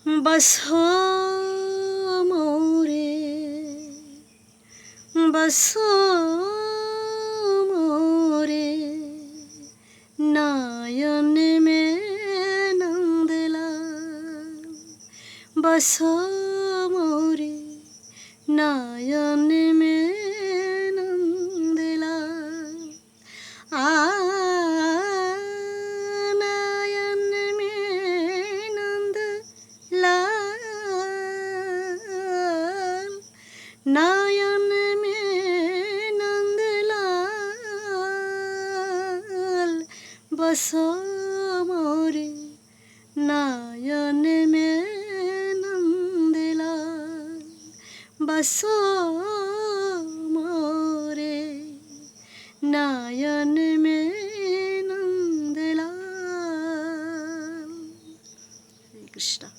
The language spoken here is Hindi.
बसो मोरे बसो मोरे नयन में नंदलाल बसो मोरे नयन में नंदलाल नयन में नंदलाल नयन में नंदलाल बसो मोरे नयन में नंदलाल बसो मोरे नयन में नंदलाल। हरे कृष्णा।